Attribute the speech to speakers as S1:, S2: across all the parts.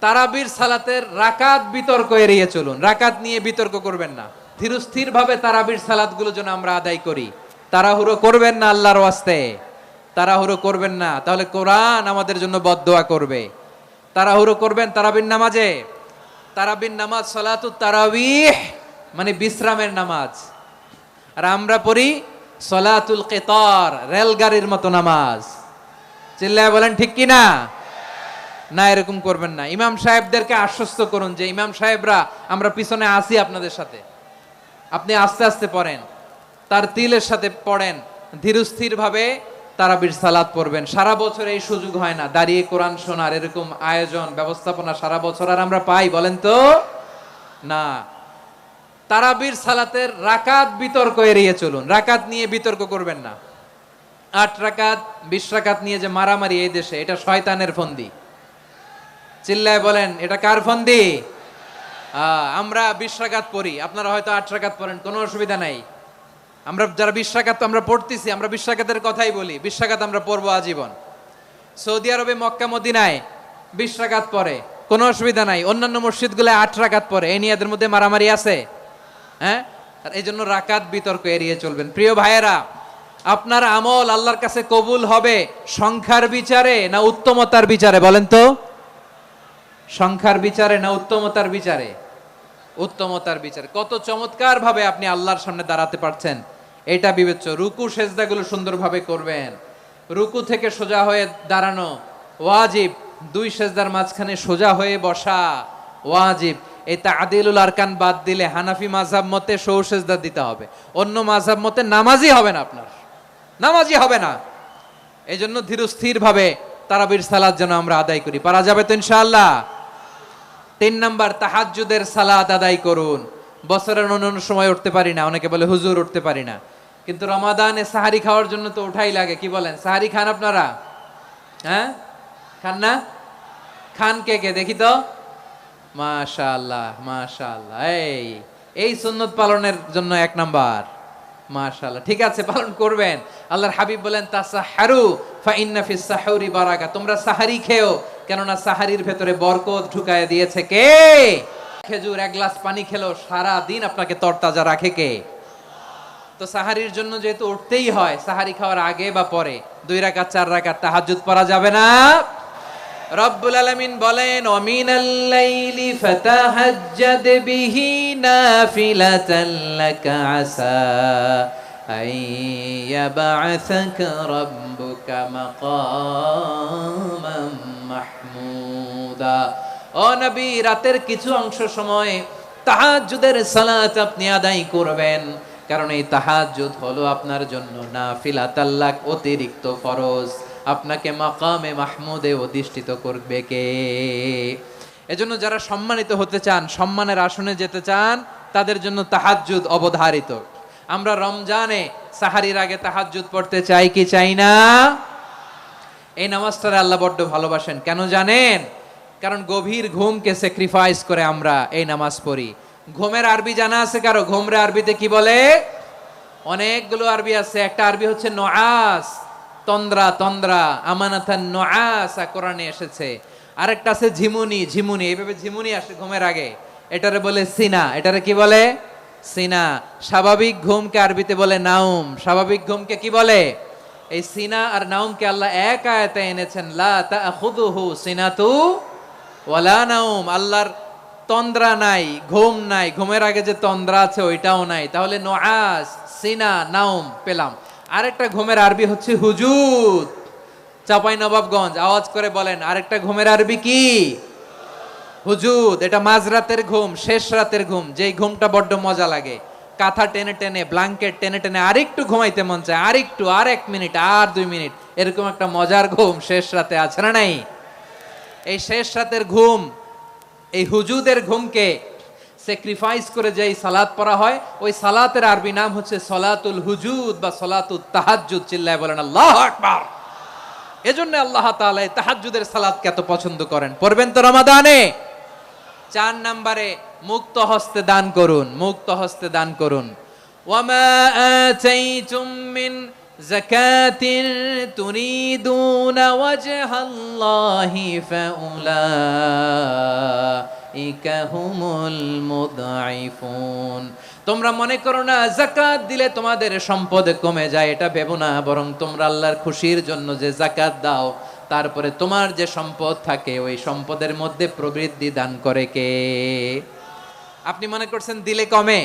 S1: তারাবির সালাতের রাকাত বিতর্ক এড়িয়ে চলুন। রাকাত নিয়ে বিতর্ক করবেন না। ধীরস্থির ভাবে তারাবির সালাতগুলো যেন আমরা আদায় করি। তাড়াহুড়ো করবেন না আল্লাহর ওয়াস্তে, তাড়াহুড়ো করবেন না, তাহলে কোরআন আমাদের জন্য বদদোয়া করবে। তাড়াহুড়ো করবেন তারাবির নামাজে। তারাবির নামাজ সালাতুত তারাবিহ মানে বিশ্রামের নামাজ, আর আমরা পড়ি সালাতুল কিতার, রেলগাড়ির মতো নামাজ। চিল্লায় বলেন ঠিক কি না? না, এরকম করবেন না। ইমাম সাহেবদেরকে আশ্বস্ত করুন যে ইমাম সাহেবরা আমরা পিছনে আসি আপনাদের সাথে, আপনি আস্তে আস্তে পড়েন, তার তিলের সাথে পড়েন, ধীরস্থির ভাবে তারাবির সালাত পড়বেন। সারা বছর এই সুযোগ হয় না দাঁড়িয়ে কোরআন শোনার, এরকম আয়োজন ব্যবস্থাপনা সারা বছর আর আমরা পাই বলেন তো না। তারাবির সালাতের রাকাত বিতর্ক এড়িয়ে চলুন। রাকাত নিয়ে বিতর্ক করবেন না। 8 রাকাত 20 রাকাত নিয়ে যে মারামারি এই দেশে, এটা শয়তানের ফন্দি। চিল্লায় বলেন এটা কার ফন্দি? আমরা 20 রাকাত পড়ি, আপনারা হয়তো 8 রাকাত পড়েন, কোনো অসুবিধা নাই। আমরা যারা 20 রাকাত আমরা পড়তেছি, আমরা 20 রাকাতের কথাই বলি, 20 রাকাত আমরা পড়বো আজীবন। সৌদি আরবে মক্কা মদিনায় 20 রাকাত পড়ে, কোনো অসুবিধা নাই। অন্যান্য মসজিদগুলো 8 রাকাত পড়ে, এই নিয়ে এদের মধ্যে মারামারি আছে? হ্যাঁ, আর এই জন্য রাকাত বিতর্ক এড়িয়ে চলবেন। প্রিয় ভাইয়েরা, আপনার আমল আল্লাহর কাছে কবুল হবে সংখ্যার বিচারে না উত্তমতার বিচারে বলেন তো? সংখ্যার বিচারে না উত্তমতার বিচারে? উত্তমতার বিচারে। কত চমৎকার ভাবে আপনি আল্লাহর সামনে দাঁড়াতে পারছেন এটা বিবেচ্য। রুকু সেজদাগুলো সুন্দরভাবে করবেন। রুকু থেকে সোজা হয়ে দাঁড়ানো ওয়াজিব, 2 সেজদার মাঝখানে সোজা হয়ে বসা ওয়াজিব। এই তা'দিলুল আরকান বাদ দিলে হানাফি মাযহাব মতে সৌ সেজদা দিতে হবে, অন্য মাযহাব মতে নামাজই হবে না, আপনার নামাজই হবে না। এই জন্য ধীরস্থির ভাবে তারাবির সালাত যেন আমরা আদায় করি। পারা যাবে তো ইনশাআল্লাহ? 3 নাম্বার, তাহাজ্জুদের সালাত আদায় করুন। বছরের অন্যান্য সময় উঠতে পারি না, অনেকে বলে হুজুর উঠতে পারি না, কিন্তু রমাদানে সাহারি খাওয়ার জন্য তো ওঠাই লাগে। কি বলেন, সাহারি খান আপনারা? হ্যাঁ, খান না? খান কে কে দেখি তো? মাশাআল্লাহ মাশাআল্লাহ, এই সুন্নত পালনের জন্য 1 নাম্বার। মাশাআল্লাহ, ঠিক আছে, পালন করবেন। আল্লাহর হাবিব বলেন তাসাহহারু ফা ইন্না ফিস সাহুরি বারাকা, তোমরা সাহারি খেও, কেননা সাহারির ভেতরে বরকত ঢুকায় দিয়েছে কে? খেজুর 1 গ্লাস পানি খেলো সারা দিন আপনাকে তরতাজা রাখে কে? তো সাহারির জন্য যেহেতু উঠতেই হয়, সাহারি খাওয়ার আগে বা পরে 2 রাকাত 4 রাকাত তাহাজ্জুদ পড়া যাবে না? রব্বুল আলামিন বলেন ওয়ামিনাল লাইলি ফাতাহাজ্জাদ বিহি নাফিলাতান লাকা আসা আইয়াবআসাকা রাব্বুকা মাকামান মাহমুদা। ও নবী, রাতের কিছু অংশ সময় তাহাজ্জুদের সালাত আপনি আদায় করবেন, কারণ এই তাহাজ্জুদ হলো আপনার জন্য নাফিলাতাল লাক, অতিরিক্ত ফরজ। আপনাকে মাকামে মাহমুদে অধিষ্ঠিত করবে কে? এজন্য যারা সম্মানিত হতে চান, সম্মানের আসনে যেতে চান, তাদের জন্য তাহাজ্জুদ অবধারিত। আমরা রমজানে সাহারির আগে তাহাজ্জুদ পড়তে চাই কি চাই না? এই নামাজটারে আল্লাহ বড্ড ভালোবাসেন। কেন জানেন? কারণ গভীর ঘুমকে স্যাক্রিফাইস করে আমরা এই নামাজ পড়ি। ঘুমের আরবি জানা আছে কারো? ঘুমরে আরবিতে কি বলে? অনেকগুলো আরবি আছে। একটা আরবি হচ্ছে নুআস, তন্দ্রা, তন্দ্রা, আমানাতান নুআসা কোরআনে এসেছে। আরেকটা আছে ঝিমুনি, ঝিমুনি, এইভাবে ঝিমুনি আসে ঘুমের আগে, এটারে বলে সিনা। এটারে কি বলে? সিনা। স্বাভাবিক ঘুমকে আরবিতে বলে নাউম। স্বাভাবিক ঘুমকে কি বলে? এই সিনা আর নাউমকে আল্লাহ এক আয়াতে এনেছেন, লা তাখুযুহু সিনাতু ওয়ালা নাউম। আল্লাহর তন্দ্রা নাই, ঘুম নাই, ঘুমের আগে যে তন্দ্রা আছে ওইটাও নাই। তাহলে নুআস, সিনা, নাউম পেলাম। আরেকটা ঘুমের আরবি হচ্ছে হুজুদ। চাঁপাইনবাবগঞ্জ আওয়াজ করে বলেন, আরেকটা ঘুমের আরবি কি? হুজুদ। এটা মাঝরাতের ঘুম, শেষ রাতের ঘুম, যেই ঘুমটা বড্ড মজা লাগে। কাঁথা টেনে টেনে, ব্ল্যাঙ্কেট টেনে টেনে আরেকটু ঘুমাইতে মন চায়, আরেকটু, আর 1 মিনিট, আর 2 মিনিট, এরকম একটা মজার ঘুম শেষ রাতে আছে না নাই? এই শেষ রাতের ঘুম, এই হুজুদের ঘুমকে স্যাক্রিফাইস করে যেই সালাত পড়া হয়, ওই সালাতের আরবি নাম হচ্ছে সলাতুল হুজুদ বা সলাতুত তাহাজ্জুদ। চিল্লায় বলেন আল্লাহু আকবার। এজন্য আল্লাহ তাআলা এই তাহাজ্জুদের সালাতকে এত পছন্দ করেন। পড়বেন তো রমাদানে? 4 নম্বরে মুক্ত হস্তে দান করুন। মুক্ত হস্তে দান করুন। ওয়ামা আতাইতুম মিন যাকাতিন তুরিদুনা ওয়াজহাল্লাহি ফাউলা হুমুল মুদাইফুন। তোমরা মনে করো না যাকাত দিলে তোমাদের সম্পদ কমে যায়, এটা ভেবো না, বরং তোমরা আল্লাহর খুশির জন্য যে যাকাত দাও, তারপরে তোমার যে সম্পদ থাকে ওই সম্পদের মধ্যে প্রবৃদ্ধি দান করে কে? আপনি মনে করছেন দিলে কমে?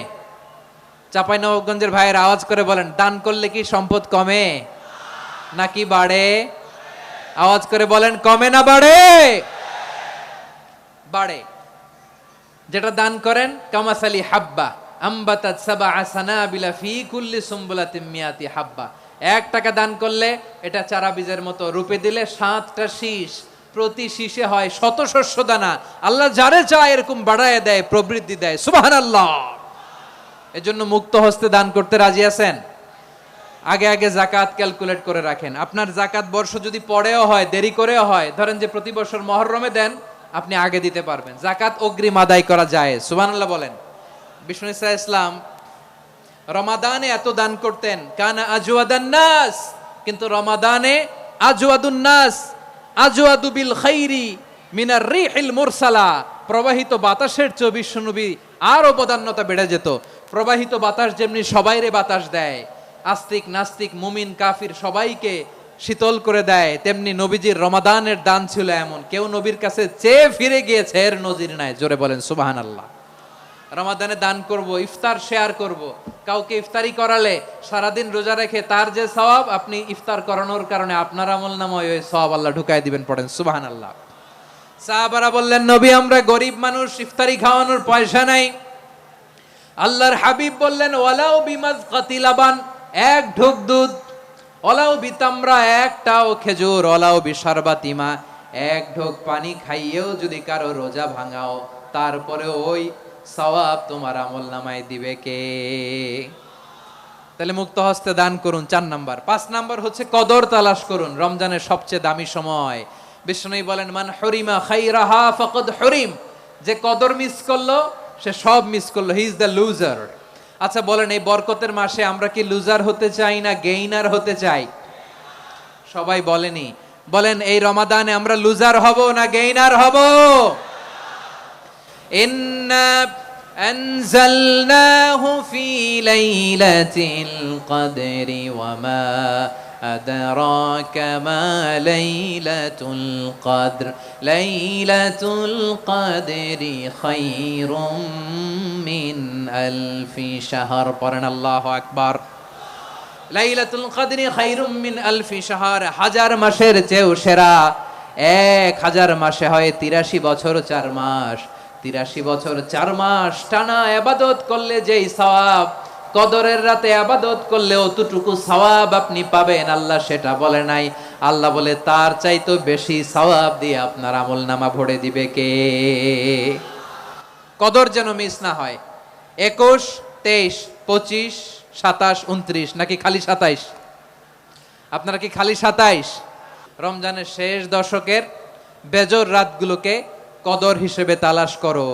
S1: চাঁপাইনবাবগঞ্জের ভাইয়ের আওয়াজ করে বলেন, দান করলে কি সম্পদ কমে নাকি বাড়ে? আওয়াজ করে বলেন, কমে না বাড়ে? বাড়ে। যেটা দান করেন, কামাসালি হাব্বা আম্বাতাত সাবআ সানাবিলা ফি কুল্লি সুমবুলাতিন মিয়াতি হাব্বা। 1 টাকা দান করলে এটা চারা বীজের মতো, রূপে দিলে 7টা শীষ, প্রতি শীষে হয় শত শস্য দানা। আল্লাহ যারে চায় এরকম বাড়ায় দেয়, প্রবৃদ্ধি দেয়। সুবহানাল্লাহ। এজন্য মুক্ত হস্তে দান করতে রাজি আছেন? আগে আগে জাকাত ক্যালকুলেট করে রাখেন। আপনার জাকাত বর্ষ যদি পরেও হয়, দেরি করেও হয়, ধরেন যে প্রতি বছর মুহররমে দেন, আপনি আগে দিতে পারবেন। জাকাত অগ্রিম আদায় করা যায়। সুবহানাল্লাহ বলেন। বিষ্ণু ইসা ইসলাম রমাদানে এত দান করতেন, কানা আজওয়াদান নাস, কিন্তু রমাদানে আজওয়াদুন নাস আজওয়াদু বিল খাইরি মিনার রিহিল মুরসালা। প্রবাহিত বাতাসের চেয়ে বিশ্বনবী আরো বদান্যতা বেড়ে যেত। প্রবাহিত বাতাস যেমনি সবাইরে বাতাস দেয়, আস্তিক নাস্তিক মুমিন কাফির সবাইকে শীতল করে দেয়, তেমনি নবীজির রমাদানের দান ছিল এমন, কেউ নবীর কাছে চেয়ে ফিরে গিয়েছে এর নজির নাই। জোরে বলেন সুবহানাল্লাহ। রমাদানে দান করব, ইফতার শেয়ার করব। কাউকে ইফতারি করালে সারাদিন রোজা রেখে তার যে সওয়াব, আপনি ইফতার করানোর কারণে আপনার আমলনামায় ওই সওয়াব আল্লাহ ঢুকায় দিবেন। পড়েন সুবহানাল্লাহ। সাহাবারা বললেন, নবী আমরা গরিব মানুষ, ইফতারি খাওয়ানোর পয়সা নাই। আল্লাহর হাবিব বললেন, ওয়ালাউ বিমাজকাতি লাবান, 1 ঢোক দুধ, ওয়ালাউ বিতামরা, 1টাও খেজুর, ওয়ালাউ বিশারবাতিমা, 1 ঢোক পানি খাইয়েও যদি কারো রোজা ভাঙাও, তারপরে ওই সওয়াব তোমার আমলনামায় দিবে কে? তাহলে মুক্ত হস্তে দান করুন, 4 নাম্বার। 5 নাম্বার হচ্ছে কদর তালাশ করুন। রমজানের সবচেয়ে দামি সময়। বিষ্ণু বলেন, মান হরিমা খাইরাহা ফাকাদ হরিম, যে কদর মিস করলো সে সব মিস করলো, হি ইজ দ্য লুজার। আচ্ছা বলেন, এই বরকতের মাসে আমরা কি লুজার হতে চাই না গেইনার হতে চাই? সবাই বলেনি, বলেন এই রমাদানে আমরা লুজার হব না গেইনার হব? ইন্না আনজালনাহু ফি লাইলাতিল কদরি ওয়া মা আদরাকা মা লাইলাতুল কদর লাইলাতুল কদরি খায়রুম মিন আলফি শাহর। পড়েন আল্লাহু আকবার। লাইলাতুল কদরি খায়রুম মিন আলফি শাহর, 1000 মাসের চেয়েও সেরা। 1000 মাসে হয় 83 বছর 4 মাস। 83 বছর 4 মাস টানা ইবাদত করলে যেই সওয়াব, কদরের রাতে ইবাদত করলে অতটুকু সওয়াব আপনি পাবেন, আল্লাহ সেটা বলে নাই। আল্লাহ বলে তার চাইতে বেশি সওয়াব দিয়ে আপনার আমলনামা ভরে দিবে কে? কদর যেন মিস না হয়। 21, 23, 25, 27, 29 নাকি খালি 27? আপনারা কি খালি 27? রমজানের শেষ দশকের বেজর রাতগুলোকে কদর হিসেবে তালাশ করো।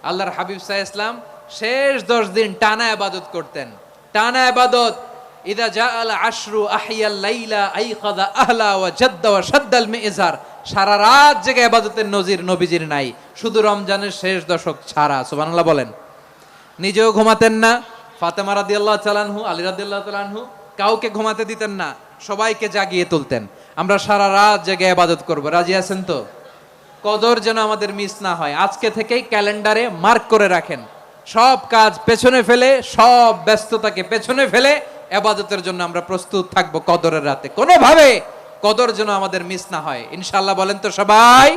S1: আল্লাহর হাবিব সাল্লাল্লাহু আলাইহি ওয়াসাল্লাম শেষ 10 দিন টানা ইবাদত করতেন। টানা ইবাদত। ইদা জাআল আশরু আহিয়াল লাইলা আইকাযা আহলা ওয়া জাদ্দা ওয়া শাদ্দাল মিজার। সারা রাত জেগে ইবাদতের নজির নবীজির নাই, শুধু রমজানের শেষ দশক ছাড়া। সুবহানাল্লাহ বলেন। নিজেও ঘুমাতেন না। ফাতেমা রাদিয়াল্লাহু তাআলা আনহু, আলী রাদিয়াল্লাহু তাআলা আনহু কাউকে ঘুমাতে দিতেন না, সবাইকে জাগিয়ে তুলতেন। আমরা সারা রাত জেগে ইবাদত করব। রাজি আছেন তো? কদর যেন আমাদের মিস না হয়। আজকে থেকেই ক্যালেন্ডারে মার্ক করে রাখেন। সব কাজ পেছনে ফেলে, সব ব্যস্ততাকে পেছনে ফেলে ইবাদতের জন্য আমরা প্রস্তুত থাকবো কদরের রাতে। কোনোভাবে কদর যেন আমাদের মিস না হয়, ইনশাআল্লাহ। বলেন তো সবাই?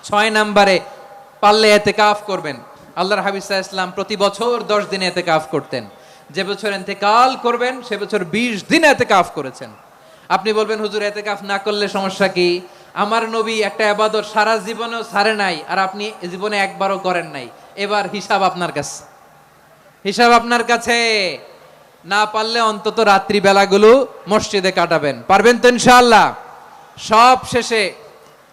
S1: 6 নম্বরে পারলে ইতিকাফ করবেন। আল্লাহর হাবিব সাল্লাল্লাহু আলাইহি ওয়াসাল্লাম প্রতি বছর 10 দিন ইতিকাফ করতেন। যে বছর ইন্তেকাল করবেন সে বছর 20 দিন ইতিকাফ করেছেন। আপনি বলবেন, হুজুর ইতিকাফ না করলে সমস্যা কি? আমার নবী একটা ইবাদত সারা জীবনেও ছাড়ে নাই, আর আপনি জীবনে একবারও করেন নাই। এবার হিসাব আপনার কাছে, হিসাব আপনার কাছে। না পারলে অন্তত রাত্রি বেলাগুলো মসজিদে কাটাবেন। পারবেন তো ইনশাআল্লাহ? সব শেষে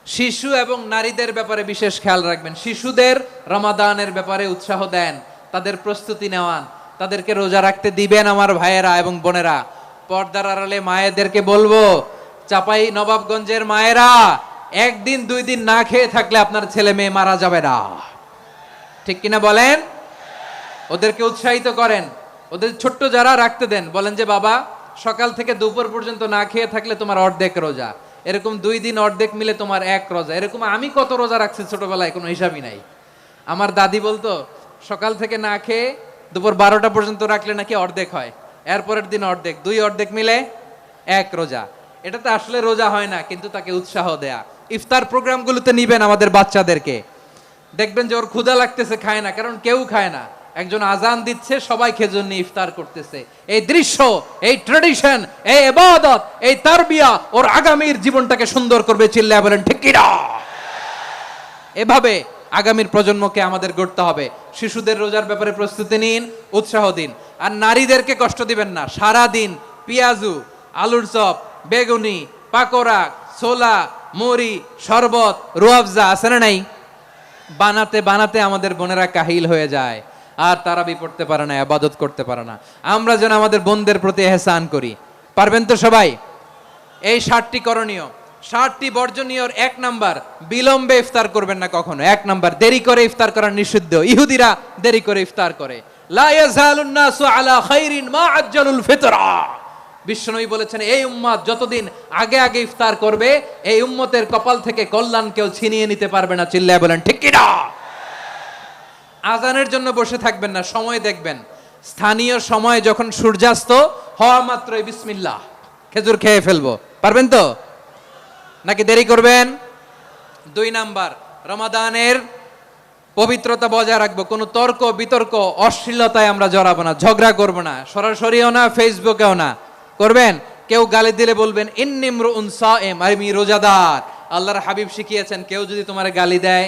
S1: শিশু এবং নারীদের ব্যাপারে বিশেষ খেয়াল রাখবেন। শিশুদের রমাদানের ব্যাপারে উৎসাহ দেন, তাদের প্রস্তুতি নেওয়ান, তাদেরকে রোজা রাখতে দিবেন। আমার ভাইয়েরা এবং বোনেরা, পর্দার আড়ালে মায়েদেরকে বলবো, চাপাই নবাবগঞ্জের মায়েরা, 1 দিন 2 দিন না খেয়ে থাকলে আপনার ছেলে মেয়ে মারা যাবে না। ঠিক কিনা বলেন? ওদেরকে উৎসাহিত করেন, ওদের ছোট্ট যারা রাখতে দেন, বলেন যে বাবা সকাল থেকে দুপুর পর্যন্ত না খেয়ে থাকলে তোমার অর্ধেক রোজা, এরকম 2 দিন অর্ধেক মিলে তোমার 1 রোজা। এরকম আমি কত রোজা রাখছি ছোটবেলায় কোনো হিসাবই নাই। আমার দাদি বলতো সকাল থেকে না খেয়ে দুপুর 12টা পর্যন্ত রাখলে নাকি অর্ধেক হয়, এরপরের দিন অর্ধেক, 2 অর্ধেক মিলে 1 রোজা। এটা তো আসলে রোজা হয় না, কিন্তু তাকে উৎসাহ দেয়া। ইফতার প্রোগ্রামগুলোতে নিবেন আমাদের বাচ্চাদেরকে, দেখবেন যে ওর ক্ষুধা লাগতেছে, খায় না, কারণ কেউ খায় না, একজন আজান দিচ্ছে, সবাই খেজুর নিয়ে ইফতার করতেছে। এই দৃশ্য, এই ট্রেডিশন, এই ইবাদত, এই তারবিয়া ওর আগামীর জীবনটাকে সুন্দর করবে। চিল্লায় বলেন ঠিক কিনা? এভাবে আগামীর প্রজন্মকে আমাদের গড়তে হবে। শিশুদের রোজার ব্যাপারে প্রস্তুতি নিন, উৎসাহ দিন। আর নারীদেরকে কষ্ট দিবেন না। সারা দিন পেঁয়াজু, আলুর চপ, বেগুনি, পাকোড়া, ছোলা, মুড়ি, শরবত, রুয়াবজা আছে না নাই, বানাতে বানাতে আমাদের বোনেরা কাহিল হয়ে যায়, আর তারাবি পড়তে পারে না, ইবাদত করতে পারে না। আমরা যেন আমাদের বোনদের প্রতি ইহসান করি। পারবেন তো সবাই? এই 7টি করণীয়, 7টি বর্জনীয়র 1 নাম্বার, বিলম্বে ইফতার করবেন না কখনো। 1 নাম্বার, দেরি করে ইফতার করা নিষিদ্ধ। ইহুদিরা দেরি করে ইফতার করে। লা ইয়াজালুন নাসু আলা খাইরিন মা আজ্জালুল ফিতরা। বিশ্বনবী বলেছেন এই উম্মত যতদিন আগে আগে ইফতার করবে, এই উম্মতের কপাল থেকে কল্যাণ কেউ ছিনিয়ে নিতে পারবে না। চিল্লায় বলেন ঠিক কিনা? আজানের জন্য বসে থাকবেন না, সময় দেখবেন। স্থানীয় সময় যখন সূর্যাস্ত হওয়া মাত্রই বিসমিল্লাহ, খেজুর খেয়ে ফেলবো। পারবেন তো নাকি দেরি করবেন? 2 নাম্বার, রমাদানের পবিত্রতা বজায় রাখবো। কোনো তর্ক বিতর্ক অশ্লীলতায় আমরা জড়াবো না, ঝগড়া করবো না, সরাসরিও না, ফেসবুকেও না। করবেন কেউ গালি দিলে বলবেন ইন্নিমরুউন সায়েম, আমি রোজাদার। আল্লাহর হাবিব শিখিয়েছেন কেউ যদি তোমার গালি দেয়,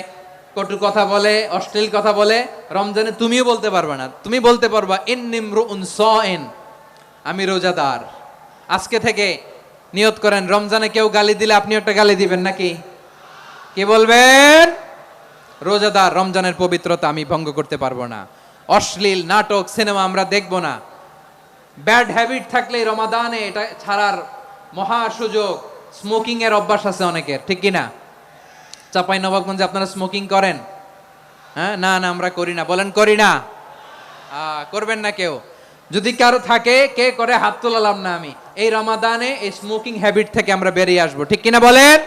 S1: কটু কথা বলে, অশ্লীল কথা বলে, রমজানে তুমিও বলতে পারবে না, তুমি বলতে পারবা ইন্নিমরুউন সায়েম, আমি রোজাদার। আজকে থেকে নিয়ত করেন, রমজানে কেউ গালি দিলে আপনি একটা গালি দিবেন নাকি? কি বলবেন? রোজাদার, রমজানের পবিত্রতা আমি ভঙ্গ করতে পারবো না। অশ্লীল নাটক, সিনেমা আমরা দেখবো না। ব্যাড হ্যাবিট থাকলে রমাদানে এটা ছাড়ার মহা সুযোগ। স্মোকিং এর অভ্যাস আছে অনেকের, ঠিক কিনা? চাঁপাইনবাবগঞ্জে আপনারা স্মোকিং করেন? হ্যাঁ, না না আমরা করি না। বলেন করি না? করবেন না কেউ। যদি কারো থাকে, কে করে হাত তোলালাম না আমি। এই রমাদানে এই স্মোকিং হ্যাবিট থেকে আমরা বেরিয়ে আসবো, ঠিক কিনা বলেন?